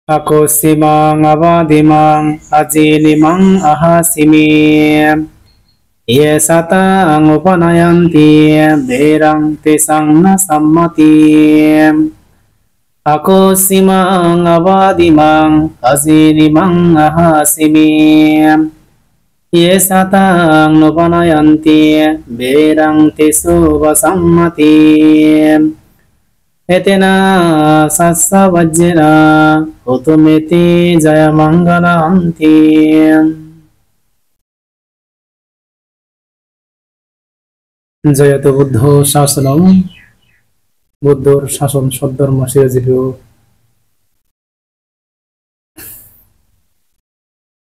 Akusimang avadimang ajinimang ahasimi yesatang upanayanti berang tesang nasammati akusimang avadimang ajinimang ahasimi yesatang upanayanti berang tesu vasammati Etena sassa vajjena utumeti jaya mangalanti জয়তু বুদ্ধ শাসনম বুদ্ধর শাসন সদ্ধর্ম শিরোজীব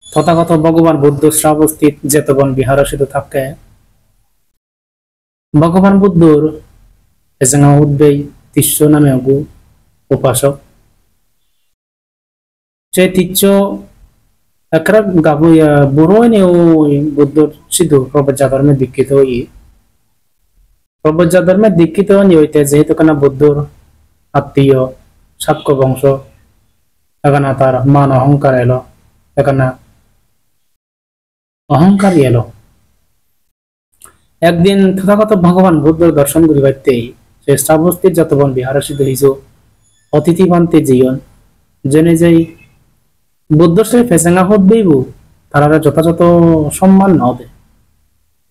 তথাগত ভগবান বুদ্ধ শ্রাবস্থিত জেতবন বিহারসিত থাকে ভগবান বুদ্ধর এজনা উদ্বেগ তিস্য নামে অগু উপাসক যে তিচ্ছ একরা গাবু বুড়োই নেও বুদ্ধর সিধু প্রবজ্জা ধর্মে দীক্ষিত হই প্রবজ্জা ধর্মে দীক্ষিত হইতে যেহেতু কেনা বুদ্ধর আত্মীয় সাক্ষ্য বংশ এখানে তার মান অহংকার এলো এখানে অহংকার এলো একদিন তথাগত ভগবান বুদ্ধর দর্শন করিবাইতেই সে শ্রাবস্তির যতবন বিহারসিদ্ধ হইজ অতিথি বান্তে জীবন জেনে যাই বুদ্ধ সে ফেসেঙ্গা হত বইব তারা যথাযথ সম্মান ন দে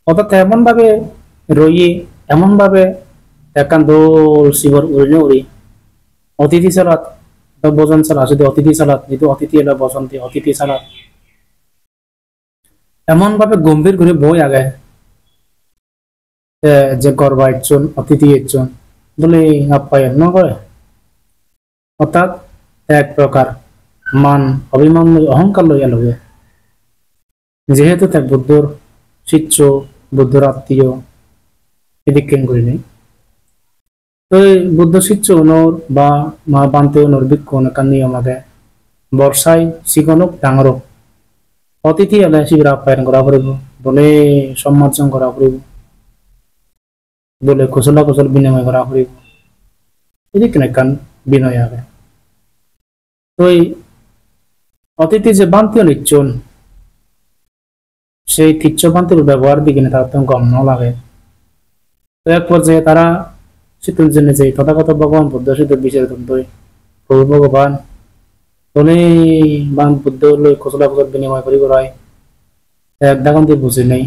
অর্থাৎ এমন ভাবে রইয়ে এমন ভাবে একান দোল শিবর উড়িনে উড়ি অতিথি চালাত ভোজন চালা যদি অতিথি চালাত যেহেতু অতিথি এলো বসন্তি অতিথি চালাত এমন ভাবে গম্ভীর করে বই আগে যে গর্বা একজন অতিথি একজন বলে আপ্যায়ন ন করে অর্থাৎ এক প্রকার মান অভিমান অহংকার লইয়া লগে যেহেতু তার বুদ্ধর শিষ্য বুদ্ধর আত্মীয় এদিক কেন করি নেই তো বুদ্ধ শিষ্য নর বা মা বান্তে নর বিক্ষণ একান নিয়ম আগে বর্ষায় শিকনক ডাঙরক অতিথি এলে শিবির আপ্যায়ন করা পড়িব বলে সম্মার্জন করা পড়িব বলে কুশলা কুশল বিনিময় করা পড়িব এদিক একান বিনয় আগে তো অতিথি যে বান্তিও নিচ্ছন সেই তিচ্ছ বান্তির ব্যবহার দিকে তার তো গম ন লাগে তো এক পর্যায়ে তারা শীতল জন্য যে তথাগত ভগবান বুদ্ধ শীতল বিচার প্রভু ভগবান তলে বান বুদ্ধ লই কুশলা কুশল বিনিময় করি করায় এক দাগন্তি বুঝে নেই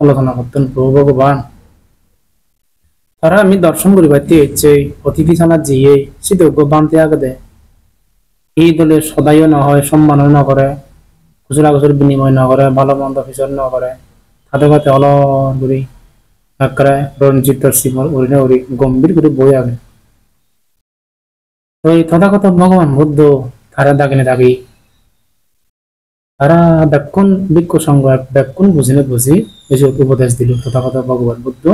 আলোচনা করতেন প্রভু ভগবান তারা আমি দর্শন করি পাইতে ইচ্ছে অতিথি ছানা জিয়ে শীতল বান্তি আগে দেয় এই দলে সদাইও না হয় সম্মানও না করে খুচরা খুচুর বিনিময় না করে ভালো মন্দ বিচার না করে হাতে হাতে অলরি একরে রঞ্জিত শিবর উড়িনে উড়ি গম্ভীর করে বই আগে তো এই তথাগত ভগবান বুদ্ধ তারা দাগিনে দাগি তারা ব্যাকুণ ভিক্ষু সঙ্গ ব্যাকুণ বুঝিনে বুঝি এই যে উপদেশ দিল তথাগত ভগবান বুদ্ধ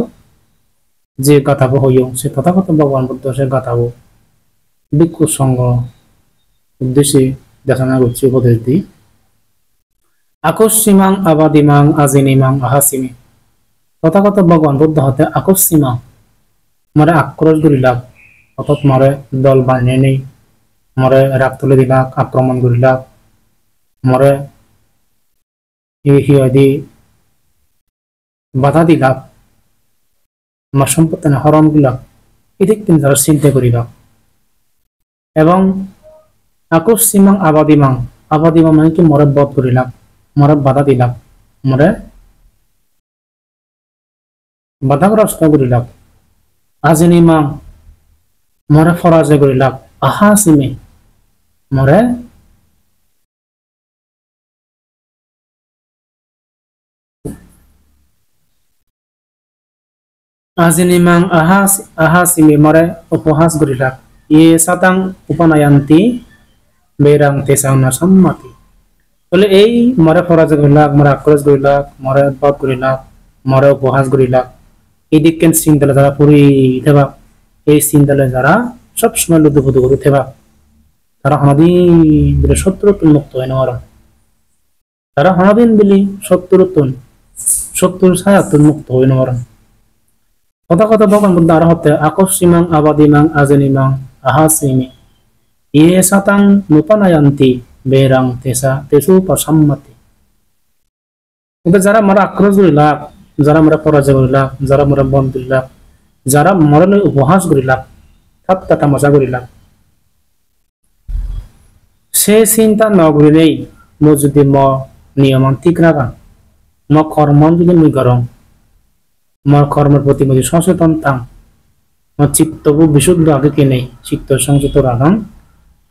যে গাথাবো হইও সে তথাগত ভগবান বুদ্ধ সে গাথাবো ভিক্ষু সঙ্গ উদ্দেশ্যে দেখানো করছি উপদেশ দিই আকস্মিমাং আবাদিমাং আজিনিমাং আহাসিমি তথাগত ভগবান বুদ্ধ হতে আকস্মিমা মরে আক্রোশ করিলাক অর্থাৎ মরে দল বানিয়ে নেই মরে রাগ তুলে দিলাক আক্রমণ করিলাক মরে হিয়াদি বাধা দিলাক আমার সম্পত্তি হরণ দিলাক এদিক তিনি তারা চিন্তা করিলাক এবং আকস্মিমাং আবাদিমাং আবাদিমাং মানে কি মরে বধ করিলাম মরে বাধা দিলাম মরে বাধাগ্রস্ত করিলাম আজিনিমাং মরে ফরাজে করিলাম আহাসিমি মরে আজিনিমাং আহাসিমি মরে উপহাস করিলাম ইয়ে সাতাং উপনায়ান্তি বেরাং তেসাং না সম্মতি বলে এই মরে ফরাজ করিলাক মরে আক্রোশ করিলাক মরে বধ করিলাক মরে উপহাস করিলাক এই দিক চিন্তালে যারা পুরি থেবা এই চিন্তালে যারা সবসময় লুদুপুদু করে থেবা তারা হনাদিন বলে 70 মুক্ত হয় না তারা হনাদিন বলি 70 ছায়াত্তর মুক্ত হয় না কথা কথা ভগবান বুদ্ধ আর হতে আকস্মিমাং আবাদিমাং আজনিমাং আহাসিমি Ye satang nupanayanti berang tesu pasammati. কিন্তু যারা মরা আক্রোশ করিলাক, যারা মরা পরাজয় করিলাক, যারা মরা বন করিলাক, যারা মরণে উপহাস করিলাক, ঠাট্টা তামাশা করিলাক, সে চিন্তা নগরিলেই মই যদি নিয়মান ঠিক রাখা, কর্ম যদি মুই করং, কর্মের প্রতি মই সচেতন থাং, চিত্তবু বিশুদ্ধ আগে কিনে চিত্ত সংযত রাখাং,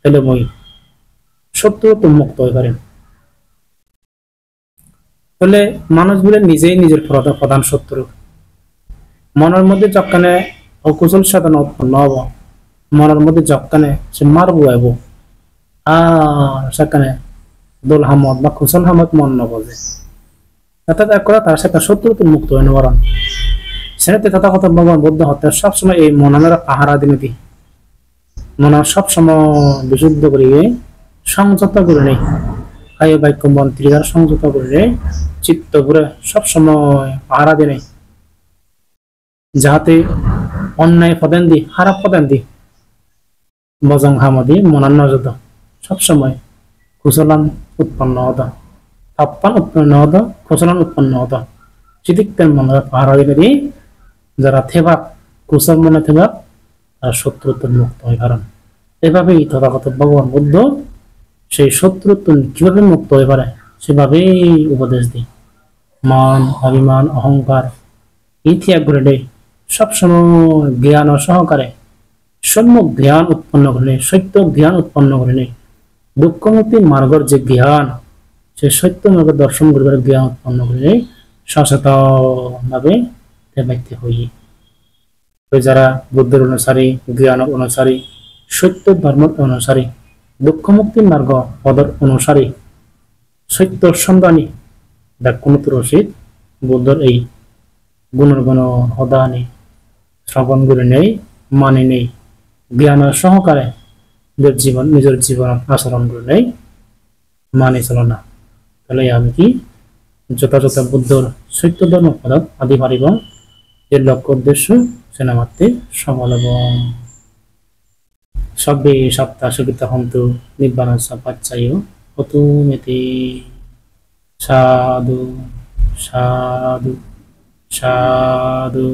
তাহলে মই শত্রু তো মুক্ত হয়ে পারেন। তাহলে মানুষ বলে নিজেই নিজের প্রধান শত্রু। মনের মধ্যে যখানে অকুশল সাধনা উৎপন্ন হব, মনের মধ্যে যখানে সে মারবো আইব, আর সেখানে দোল হামদ বা কুশল হামদ মন নবজে, অর্থাৎ এক কথা তার সাথে শত্রু তো মুক্ত হয়ে নেবার। সেটাতে তথাগত ভগবান বুদ্ধ হত্যা সবসময় এই মনের পাহারা দিনে দি, মন সবসময় বিশুদ্ধ করিয়ে সংযত করে নেই, কায় বাক্য মন্ত্রী দ্বারা সংযত করে নেই, চিত্ত ঘুরে সবসময় পাহারা দিয়ে নেই, যাহাতে অন্যায় পদান দি খারাপ পদান দি বজং হামদি মনান নজদ সবসময় কুশলান উৎপন্ন হত, তাপ্পান উৎপন্ন হত, কুশলান উৎপন্ন হত। চিদিকতের মনে পাহারা দিলে দি যারা থেবাক কুশল মনে থেবাক তারা শত্রুত্ব মুক্ত হয়। কারণ এভাবেই তথাগত ভগবান বুদ্ধ সেই শত্রুত্ব কিভাবে মুক্ত হয়ে পারে সেভাবেই উপদেশ দিই। মান, অভিমান, অহংকার ত্যাগ করে দেয়, সবসময় জ্ঞান ও সহকারে সম্যক জ্ঞান উৎপন্ন করে, সত্য জ্ঞান উৎপন্ন করে, দুঃখ মুক্তির মার্গের যে জ্ঞান, সে সত্য মার্গ দর্শন করবার জ্ঞান উৎপন্ন করে সচেতন ভাবে ব্যক্তি হই। যারা বুদ্ধের অনুসারী, জ্ঞানের অনুসারী, সত্য ধর্মের অনুসারী, দুঃখ মুক্তির মার্গ পদর অনুসারী, সত্য সন্ধানী ব্যাকুণত রসিদ বুদ্ধর এই গুণের গুণ হদানি শ্রবণ করে নেই, মানে নেই, জ্ঞানের সহকারে নিজের জীবন আচরণ করে নেই, মানে চলো না। তাহলে আমি কি যথাযথ বুদ্ধর সত্য ধর্ম পদক আদি পারিব, এর লক্ষ্য উদ্দেশ্য সেনামাত্রে সফল হব। সব্বে সপ্তাহ সুখিতা হন্তু নিব্বাণ পাচ্ছায় হতু মেতে। সাধু সাধু সাধু।